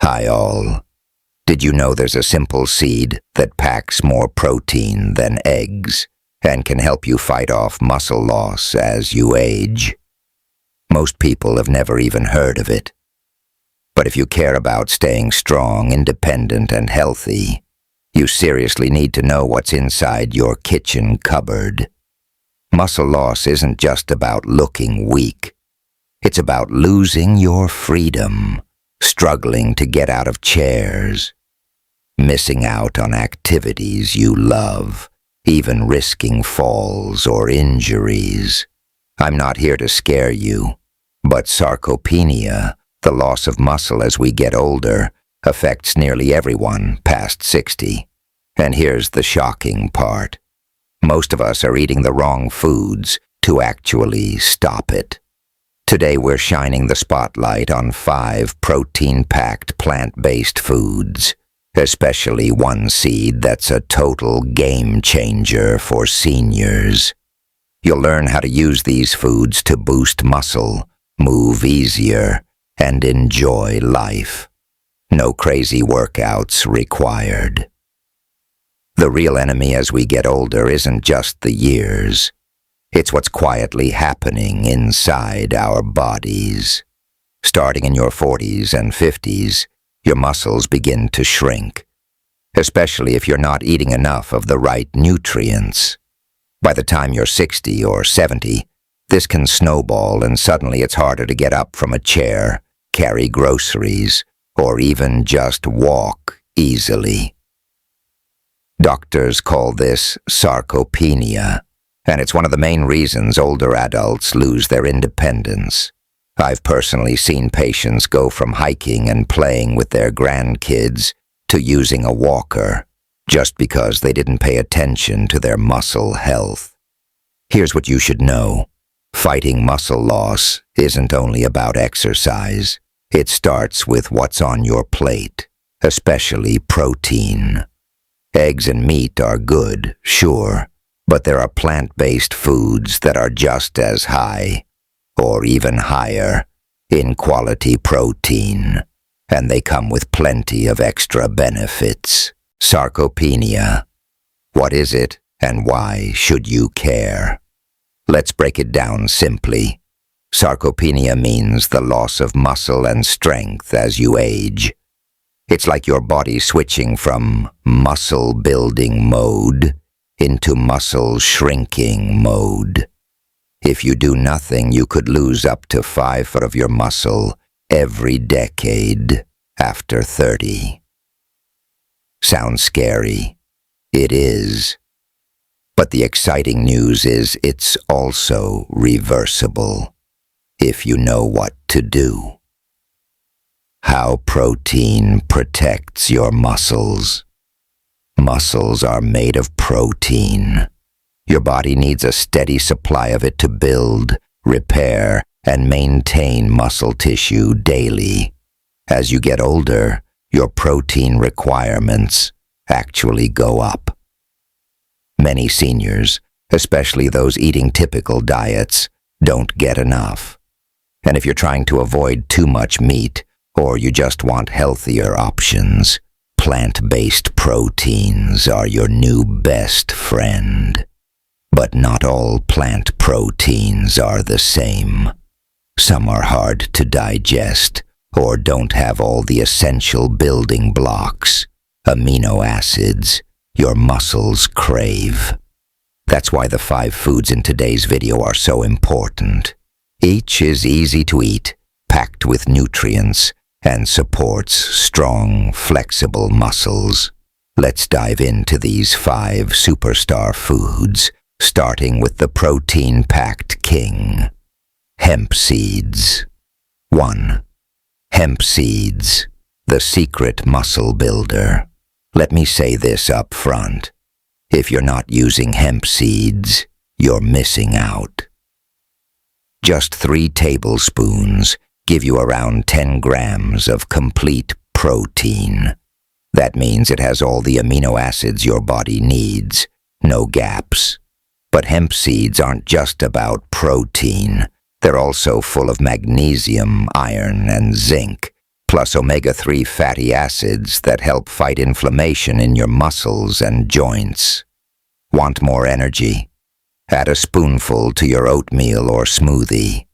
Hi all. Did you know there's a simple seed that packs more protein than eggs and can help you fight off muscle loss as you age? Most people have never even heard of it. But if you care about staying strong, independent, and healthy, you seriously need to know what's inside your kitchen cupboard. Muscle loss isn't just about looking weak. It's about losing your freedom, struggling to get out of chairs, missing out on activities you love, even risking falls or injuries. I'm not here to scare you, but sarcopenia, the loss of muscle as we get older, affects nearly everyone past 60. And here's the shocking part. Most of us are eating the wrong foods to actually stop it. Today we're shining the spotlight on 5 protein-packed plant-based foods, especially one seed that's a total game changer for seniors. You'll learn how to use these foods to boost muscle, move easier, and enjoy life. No crazy workouts required. The real enemy as we get older isn't just the years. It's what's quietly happening inside our bodies. Starting in your 40s and 50s, your muscles begin to shrink, especially if you're not eating enough of the right nutrients. By the time you're 60 or 70, this can snowball and suddenly it's harder to get up from a chair, carry groceries, or even just walk easily. Doctors call this sarcopenia, and it's one of the main reasons older adults lose their independence. I've personally seen patients go from hiking and playing with their grandkids to using a walker, just because they didn't pay attention to their muscle health. Here's what you should know. Fighting muscle loss isn't only about exercise. It starts with what's on your plate, especially protein. Eggs and meat are good, sure, but there are plant-based foods that are just as high, or even higher, in quality protein, and they come with plenty of extra benefits. Sarcopenia. What is it, and why should you care? Let's break it down simply. Sarcopenia means the loss of muscle and strength as you age. It's like your body switching from muscle-building mode into muscle-shrinking mode. If you do nothing, you could lose up to 5 foot of your muscle every decade after 30. Sounds scary. It is. But the exciting news is it's also reversible, if you know what to do. How protein protects your muscles. Muscles are made of protein. Your body needs a steady supply of it to build, repair, and maintain muscle tissue daily. As you get older, your protein requirements actually go up. Many seniors, especially those eating typical diets, don't get enough. And if you're trying to avoid too much meat, or you just want healthier options, plant-based proteins are your new best friend. But not all plant proteins are the same. Some are hard to digest, or don't have all the essential building blocks, amino acids, your muscles crave. That's why the 5 foods in today's video are so important. Each is easy to eat, packed with nutrients, and supports strong, flexible muscles. Let's dive into these 5 superstar foods, starting with the protein-packed king. Hemp seeds. 1. Hemp seeds, the secret muscle builder. Let me say this up front. If you're not using hemp seeds, you're missing out. Just 3 tablespoons give you around 10 grams of complete protein. That means it has all the amino acids your body needs, no gaps. But hemp seeds aren't just about protein. They're also full of magnesium, iron, and zinc, plus omega-3 fatty acids that help fight inflammation in your muscles and joints. Want more energy? Add a spoonful to your oatmeal or smoothie.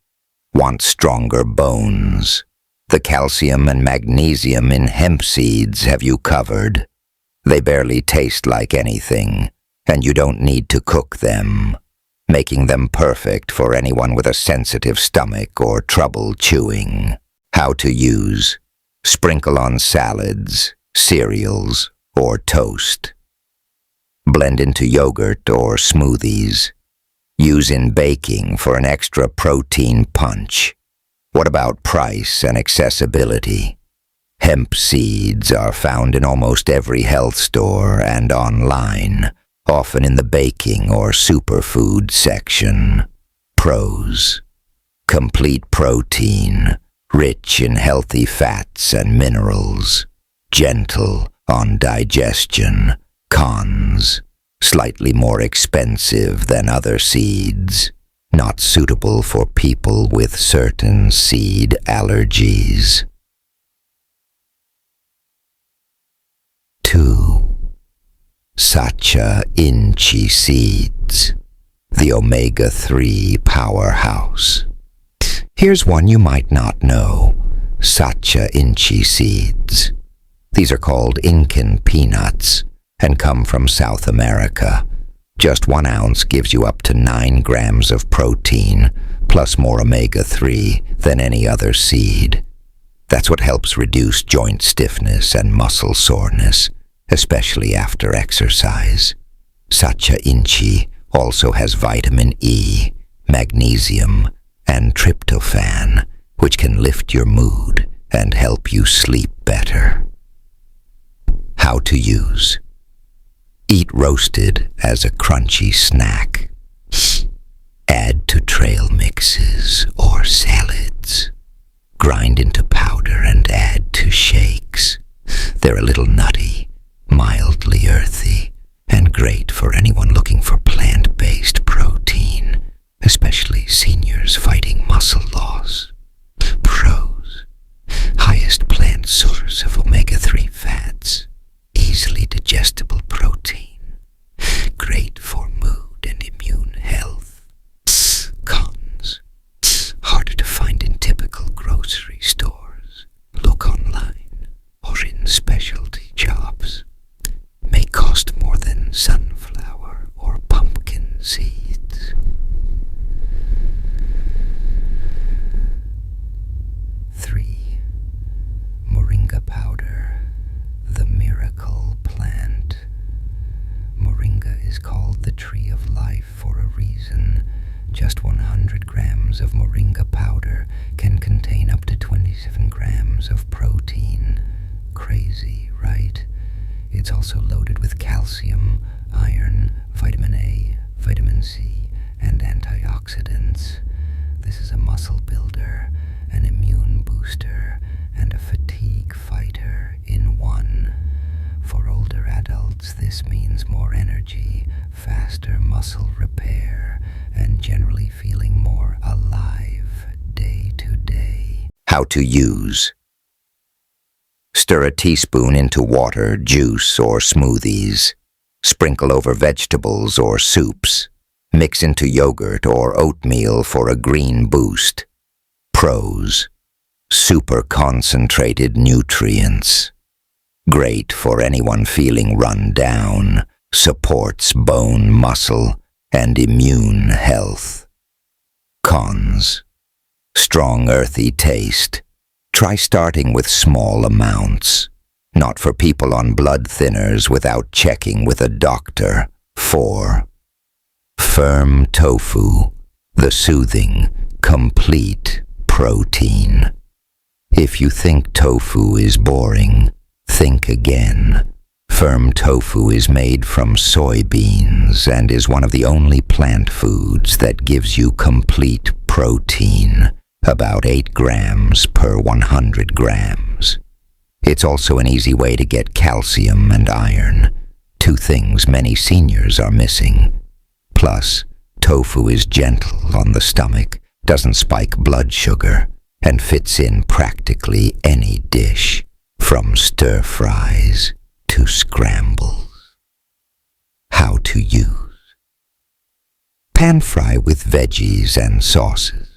Want stronger bones? The calcium and magnesium in hemp seeds have you covered. They barely taste like anything, and you don't need to cook them, making them perfect for anyone with a sensitive stomach or trouble chewing. How to use: sprinkle on salads, cereals, or toast. Blend into yogurt or smoothies. Use in baking for an extra protein punch. What about price and accessibility? Hemp seeds are found in almost every health store and online, often in the baking or superfood section. Pros: complete protein, rich in healthy fats and minerals, gentle on digestion. Cons: slightly more expensive than other seeds, not suitable for people with certain seed allergies. 2. Sacha Inchi seeds, the omega-3 powerhouse. Here's one you might not know: Sacha Inchi seeds. These are called Incan peanuts and come from South America. Just 1 ounce gives you up to 9 grams of protein, plus more omega-3 than any other seed. That's what helps reduce joint stiffness and muscle soreness, especially after exercise. Sacha Inchi also has vitamin E, magnesium, and tryptophan, which can lift your mood and help you sleep better. How to use: eat roasted as a crunchy snack. Add to trail mixes or salads. Grind into powder and add to shakes. They're a little nutty, mildly earthy, and great for anyone looking for plant-based protein, especially seniors fighting muscle loss. Pros: highest plant source of omega-3 fats, easily digestible protein, great for mood and immune health. Cons: harder to find in typical grocery stores. Look online or in specialty shops. May cost more than sunflower or pumpkin seeds. 3. Moringa powder, the miracle plant. Moringa is called the tree of life for a reason. Just 100 grams of moringa powder can contain up to 27 grams of protein. Crazy, right? It's also loaded with calcium, iron, vitamin A, vitamin C, and antioxidants. This is a muscle builder, an immune booster, and a fatigue fighter in one. For older adults, this means more energy, faster muscle repair, and generally feeling more alive day to day. How to use: stir a teaspoon into water, juice, or smoothies. Sprinkle over vegetables or soups. Mix into yogurt or oatmeal for a green boost. Pros: super concentrated nutrients. Great for anyone feeling run down, supports bone, muscle, and immune health. Cons: strong earthy taste. Try starting with small amounts. Not for people on blood thinners without checking with a doctor. 4. Firm tofu, the soothing, complete protein. If you think tofu is boring, think again. Firm tofu is made from soybeans and is one of the only plant foods that gives you complete protein, about 8 grams per 100 grams. It's also an easy way to get calcium and iron, 2 things many seniors are missing. Plus, tofu is gentle on the stomach doesn't spike blood sugar, and fits in practically any dish, from stir-fries to scrambles. How to use. Pan fry with veggies and sauces.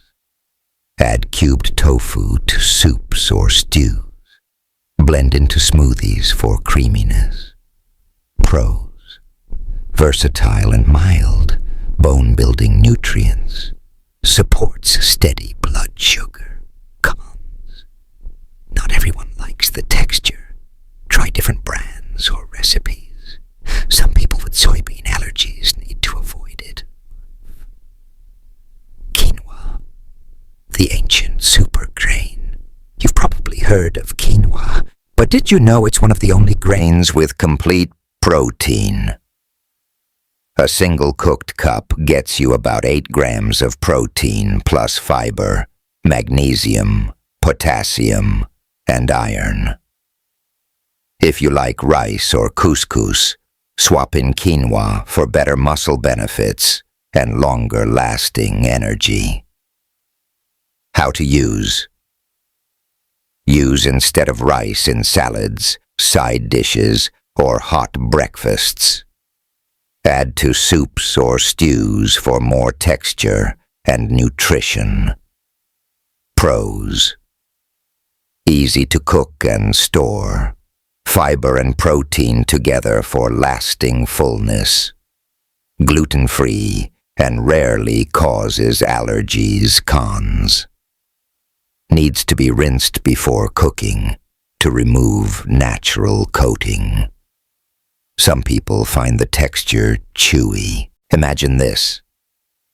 Add cubed tofu to soups or stews. Blend into smoothies for creaminess. Pros: versatile and mild, bone-building nutrients. Supports steady blood sugar. Cons: not everyone likes the texture. Try different brands or recipes. Some people with soybean allergies need to avoid it. Quinoa, the ancient super grain. You've probably heard of quinoa, but did you know it's one of the only grains with complete protein? A single cooked cup gets you about 8 grams of protein plus fiber, magnesium, potassium, and iron. If you like rice or couscous, swap in quinoa for better muscle benefits and longer-lasting energy. How to use. Use instead of rice in salads, side dishes, or hot breakfasts. Add to soups or stews for more texture and nutrition. Pros: easy to cook and store. Fiber and protein together for lasting fullness. Gluten-free and rarely causes allergies. Cons: needs to be rinsed before cooking to remove natural coating. Some people find the texture chewy. Imagine this.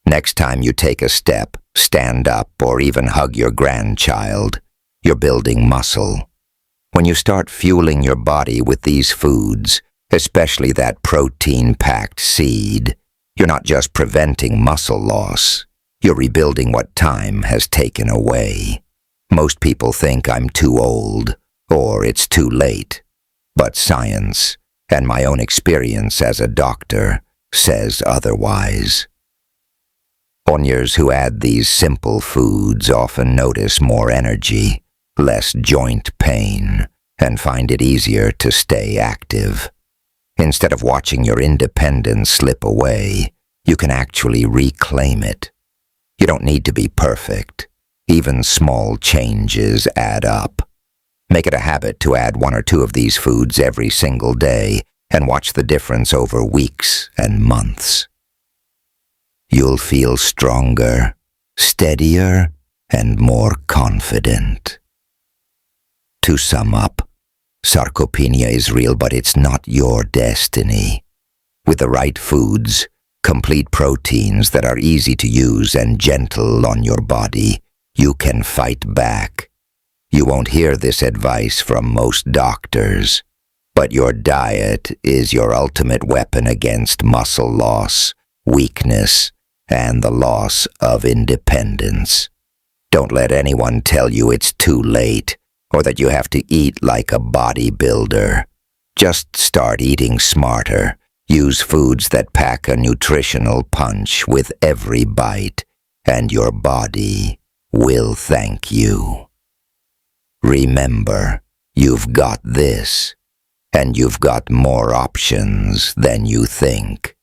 Next time you take a step, stand up, or even hug your grandchild, you're building muscle. When you start fueling your body with these foods, especially that protein-packed seed, you're not just preventing muscle loss, you're rebuilding what time has taken away. Most people think I'm too old, or it's too late, but science, and my own experience as a doctor, says otherwise. Onyers who add these simple foods often notice more energy, less joint pain, and find it easier to stay active. Instead of watching your independence slip away, you can actually reclaim it. You don't need to be perfect. Even small changes add up. Make it a habit to add 1 or 2 of these foods every single day and watch the difference over weeks and months. You'll feel stronger, steadier, and more confident. To sum up, sarcopenia is real, but it's not your destiny. With the right foods, complete proteins that are easy to use and gentle on your body, you can fight back. You won't hear this advice from most doctors, but your diet is your ultimate weapon against muscle loss, weakness, and the loss of independence. Don't let anyone tell you it's too late or that you have to eat like a bodybuilder. Just start eating smarter. Use foods that pack a nutritional punch with every bite, and your body will thank you. Remember, you've got this, and you've got more options than you think.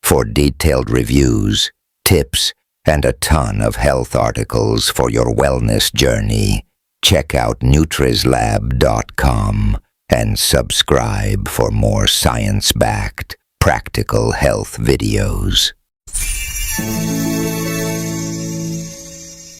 For detailed reviews, tips, and a ton of health articles for your wellness journey, check out Nutrizlab.com and subscribe for more science-backed, practical health videos.